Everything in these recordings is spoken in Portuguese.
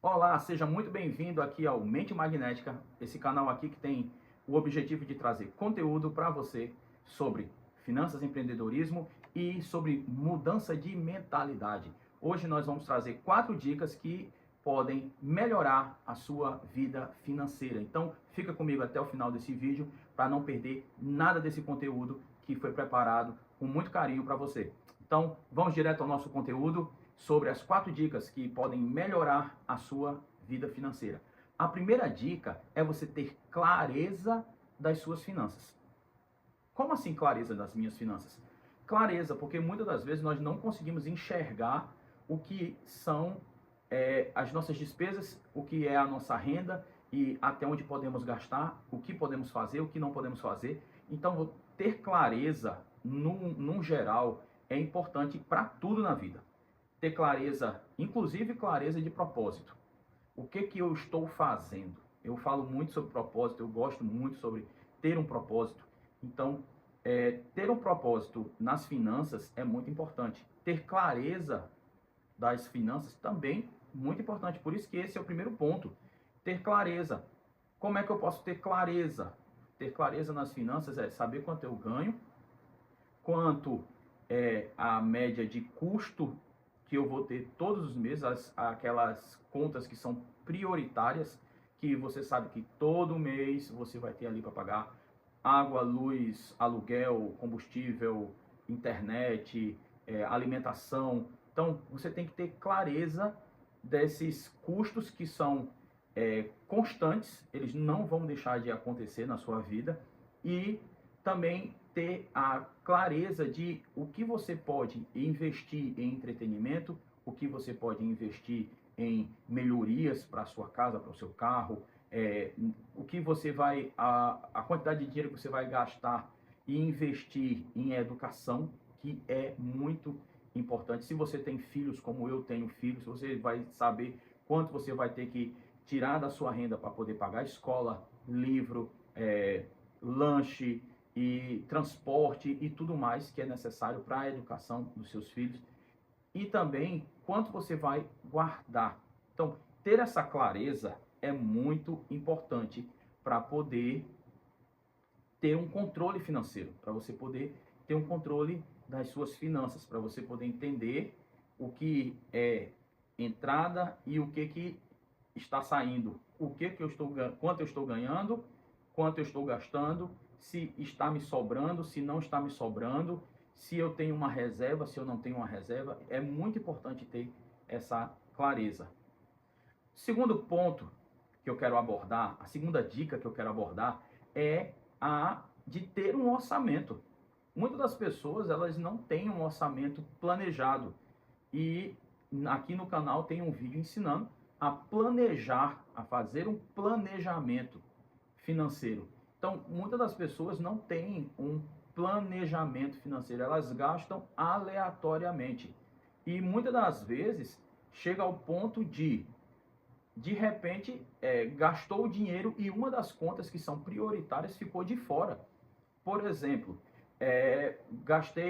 Olá, seja muito bem-vindo aqui ao Mente Magnética, esse canal aqui que tem o objetivo de trazer conteúdo para você sobre finanças, empreendedorismo e sobre mudança de mentalidade. Hoje nós vamos trazer 4 dicas que podem melhorar a sua vida financeira. Então, fica comigo até o final desse vídeo para não perder nada desse conteúdo que foi preparado com muito carinho para você. Então, vamos direto ao nosso conteúdo sobre as 4 dicas que podem melhorar a sua vida financeira. A primeira dica é você ter clareza das suas finanças. Como assim clareza das minhas finanças? Clareza, porque muitas das vezes nós não conseguimos enxergar o que são as nossas despesas, o que é a nossa renda e até onde podemos gastar, o que podemos fazer, o que não podemos fazer. Então, ter clareza, num geral, é importante para tudo na vida. Ter clareza, inclusive clareza de propósito. O que eu estou fazendo? Eu falo muito sobre propósito, eu gosto muito sobre ter um propósito. Então, ter um propósito nas finanças é muito importante. Ter clareza das finanças também muito importante. Por isso que esse é o primeiro ponto. Ter clareza. Como é que eu posso ter clareza? Ter clareza nas finanças é saber quanto eu ganho, quanto é a média de custo que eu vou ter todos os meses, aquelas contas que são prioritárias, que você sabe que todo mês você vai ter ali para pagar água, luz, aluguel, combustível, internet, alimentação. Então, você tem que ter clareza desses custos que são constantes, eles não vão deixar de acontecer na sua vida, e também ter a clareza de o que você pode investir em entretenimento, o que você pode investir em melhorias para a sua casa, para o seu carro, o que você vai, a quantidade de dinheiro que você vai gastar e investir em educação, que é muito importante. Se você tem filhos, como eu tenho filhos, você vai saber quanto você vai ter que tirar da sua renda para poder pagar escola, livro, lanche e transporte e tudo mais que é necessário para a educação dos seus filhos, e também quanto você vai guardar. Então, ter essa clareza é muito importante para poder ter um controle financeiro, para você poder ter um controle das suas finanças, para você poder entender o que é entrada e o que está saindo, quanto eu estou ganhando, quanto eu estou gastando, se está me sobrando, se não está me sobrando, se eu tenho uma reserva, se eu não tenho uma reserva. É muito importante ter essa clareza. Segundo ponto que eu quero abordar, a segunda dica que eu quero abordar é a de ter um orçamento. Muitas das pessoas, elas não têm um orçamento planejado. E aqui no canal tem um vídeo ensinando a planejar, a fazer um planejamento financeiro. Então, muitas das pessoas não têm um planejamento financeiro, elas gastam aleatoriamente. E muitas das vezes chega ao ponto de repente, gastou o dinheiro e uma das contas que são prioritárias ficou de fora. Por exemplo,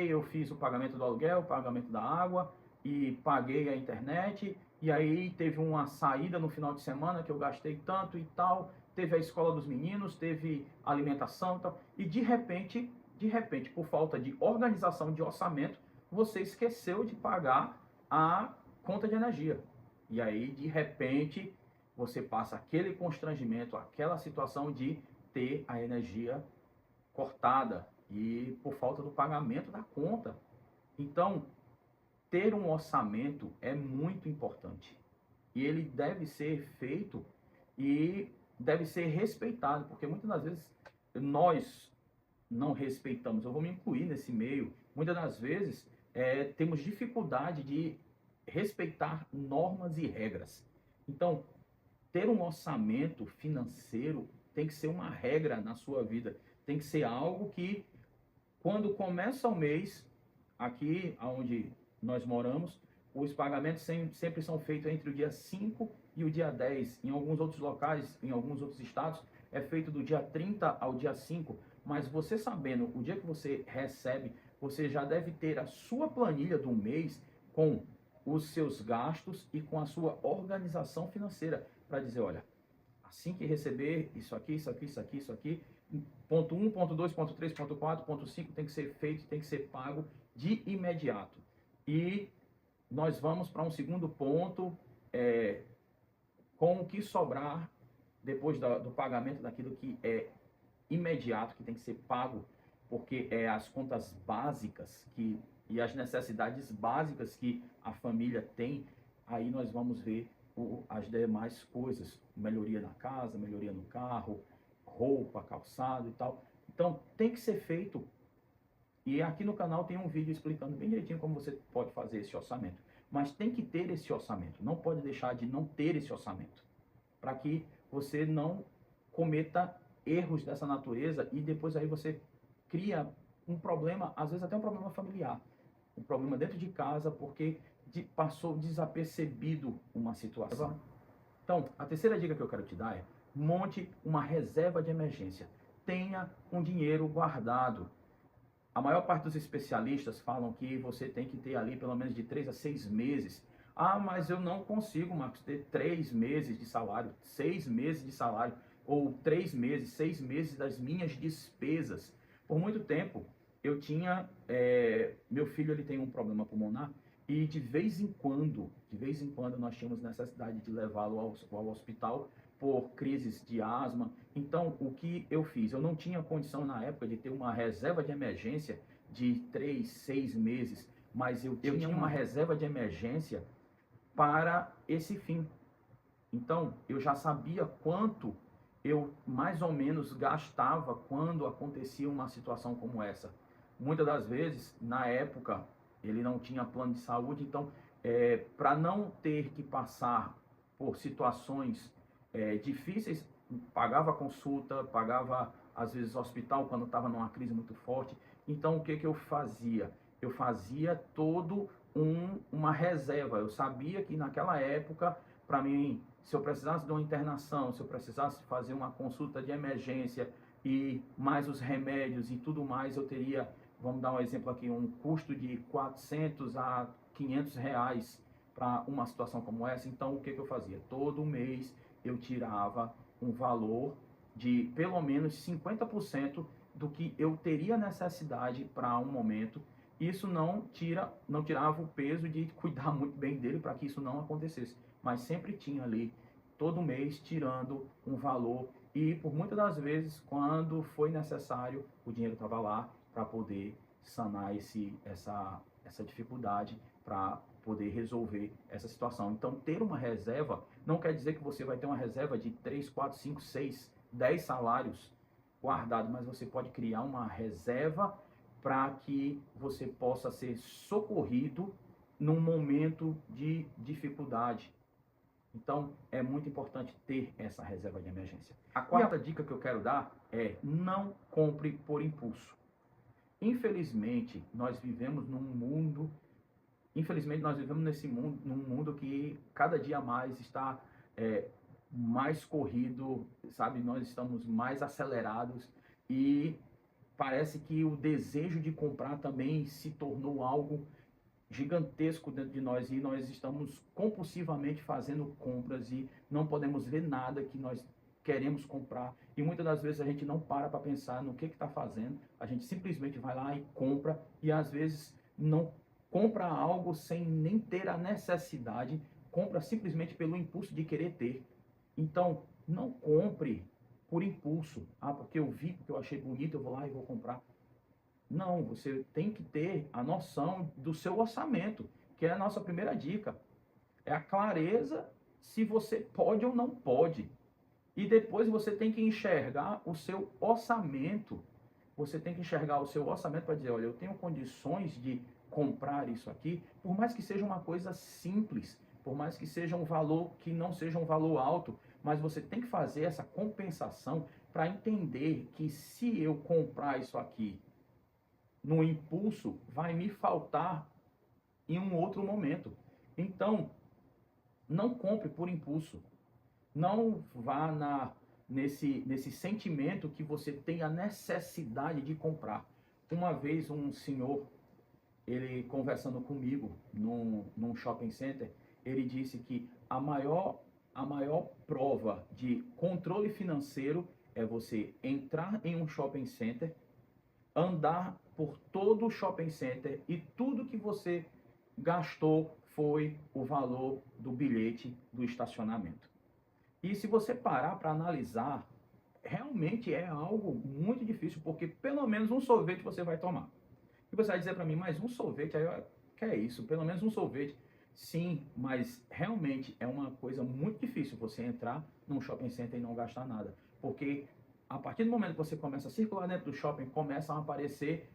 eu fiz o pagamento do aluguel, o pagamento da água e paguei a internet, e aí teve uma saída no final de semana que eu gastei tanto e tal, teve a escola dos meninos, teve alimentação e tal, e de repente, por falta de organização de orçamento, você esqueceu de pagar a conta de energia. E aí, de repente, você passa aquele constrangimento, aquela situação de ter a energia cortada e por falta do pagamento da conta. Então, ter um orçamento é muito importante. E ele deve ser feito e deve ser respeitado, porque muitas das vezes nós não respeitamos. Eu vou me incluir nesse meio. Muitas das vezes temos dificuldade de respeitar normas e regras. Então, ter um orçamento financeiro tem que ser uma regra na sua vida. Tem que ser algo que, quando começa o mês, aqui onde nós moramos, os pagamentos sempre são feitos entre o dia 5 e o dia 10. Em alguns outros locais, em alguns outros estados, é feito do dia 30 ao dia 5. Mas você sabendo o dia que você recebe, você já deve ter a sua planilha do mês com os seus gastos e com a sua organização financeira, para dizer, olha, assim que receber isso aqui, isso aqui, isso aqui, isso aqui, ponto 1, ponto 2, ponto 3, ponto 4, ponto 5 tem que ser feito, tem que ser pago de imediato. E nós vamos para um segundo ponto, com o que sobrar depois do pagamento daquilo que é imediato, que tem que ser pago, porque é as contas básicas e as necessidades básicas que a família tem, aí nós vamos ver as demais coisas, melhoria na casa, melhoria no carro, roupa, calçado e tal. Então tem que ser feito, e aqui no canal tem um vídeo explicando bem direitinho como você pode fazer esse orçamento. Mas tem que ter esse orçamento, não pode deixar de não ter esse orçamento, para que você não cometa erros dessa natureza e depois aí você cria um problema, às vezes até um problema familiar, um problema dentro de casa, porque passou desapercebido uma situação. Então, a terceira dica que eu quero te dar é: monte uma reserva de emergência. Tenha um dinheiro guardado. A maior parte dos especialistas falam que você tem que ter ali pelo menos de 3 a 6 meses. Ah, mas eu não consigo, Marcos, ter 3 meses de salário, 6 meses de salário, ou 3 meses, 6 meses das minhas despesas. Por muito tempo, eu tinha... meu filho ele tem um problema pulmonar e de vez em quando nós tínhamos necessidade de levá-lo ao hospital por crises de asma. Então, o que eu fiz? Eu não tinha condição na época de ter uma reserva de emergência de 3, 6 meses, mas eu tinha uma reserva de emergência para esse fim. Então, eu já sabia quanto eu mais ou menos gastava quando acontecia uma situação como essa. Muitas das vezes, na época, ele não tinha plano de saúde, então, para não ter que passar por situações difíceis, pagava consulta, pagava às vezes hospital quando estava numa crise muito forte. Então o que eu fazia? Eu fazia uma reserva. Eu sabia que naquela época, para mim, se eu precisasse de uma internação, se eu precisasse fazer uma consulta de emergência e mais os remédios e tudo mais, eu teria, vamos dar um exemplo aqui, um custo de 400 a 500 reais para uma situação como essa. Então o que eu fazia? Todo mês eu tirava um valor de pelo menos 50% do que eu teria necessidade para um momento. Isso não tirava o peso de cuidar muito bem dele para que isso não acontecesse, mas sempre tinha ali, todo mês, tirando um valor, e por muitas das vezes, quando foi necessário, o dinheiro estava lá para poder sanar essa dificuldade, para poder resolver essa situação. Então, ter uma reserva não quer dizer que você vai ter uma reserva de 3, 4, 5, 6, 10 salários guardados, mas você pode criar uma reserva para que você possa ser socorrido num momento de dificuldade. Então, é muito importante ter essa reserva de emergência. A quarta dica que eu quero dar é: não compre por impulso. Infelizmente, nós vivemos num mundo num mundo que cada dia mais está mais corrido, sabe? Nós estamos mais acelerados e parece que o desejo de comprar também se tornou algo gigantesco dentro de nós, e nós estamos compulsivamente fazendo compras e não podemos ver nada que nós queremos comprar, e muitas das vezes a gente não para pensar no que está fazendo, a gente simplesmente vai lá e compra, e às vezes não compra algo sem nem ter a necessidade, compra simplesmente pelo impulso de querer ter. Então, não compre por impulso. Ah, porque eu vi, porque eu achei bonito, eu vou lá e vou comprar. Não, você tem que ter a noção do seu orçamento, que é a nossa primeira dica. É a clareza se você pode ou não pode. E depois você tem que enxergar o seu orçamento. Você tem que enxergar o seu orçamento para dizer: olha, eu tenho condições de comprar isso aqui, por mais que seja uma coisa simples, por mais que seja um valor que não seja um valor alto, mas você tem que fazer essa compensação para entender que se eu comprar isso aqui no impulso, vai me faltar em um outro momento. Então, não compre por impulso. Não vá nesse sentimento que você tem a necessidade de comprar. Uma vez um senhor ele conversando comigo num shopping center, ele disse que a maior prova de controle financeiro é você entrar em um shopping center, andar por todo o shopping center e tudo que você gastou foi o valor do bilhete do estacionamento. E se você parar para analisar, realmente é algo muito difícil, porque pelo menos um sorvete você vai tomar. E você vai dizer para mim, mas um sorvete, aí que é isso? Pelo menos um sorvete. Sim, mas realmente é uma coisa muito difícil você entrar num shopping center e não gastar nada. Porque a partir do momento que você começa a circular dentro do shopping, começam a aparecer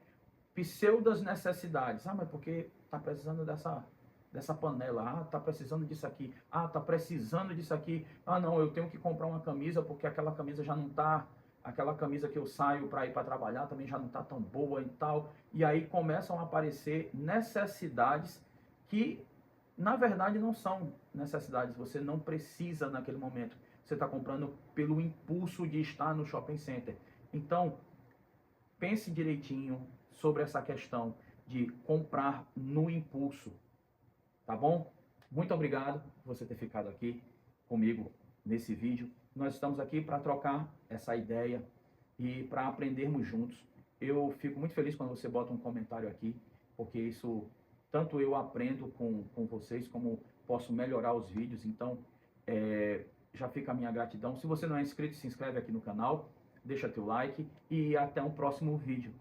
pseudas necessidades. Ah, mas porque tá precisando dessa panela? Ah, tá precisando disso aqui. Ah, tá precisando disso aqui. Ah, não, eu tenho que comprar uma camisa porque aquela camisa já não tá, aquela camisa que eu saio para ir para trabalhar também já não tá tão boa e tal. E aí começam a aparecer necessidades que na verdade não são necessidades, você não precisa naquele momento. Você está comprando pelo impulso de estar no shopping center. Então, pense direitinho sobre essa questão de comprar no impulso, tá bom? Muito obrigado por você ter ficado aqui comigo nesse vídeo. Nós estamos aqui para trocar essa ideia e para aprendermos juntos. Eu fico muito feliz quando você bota um comentário aqui, porque isso, tanto eu aprendo com vocês, como posso melhorar os vídeos. Então, já fica a minha gratidão. Se você não é inscrito, se inscreve aqui no canal, deixa teu like e até um próximo vídeo.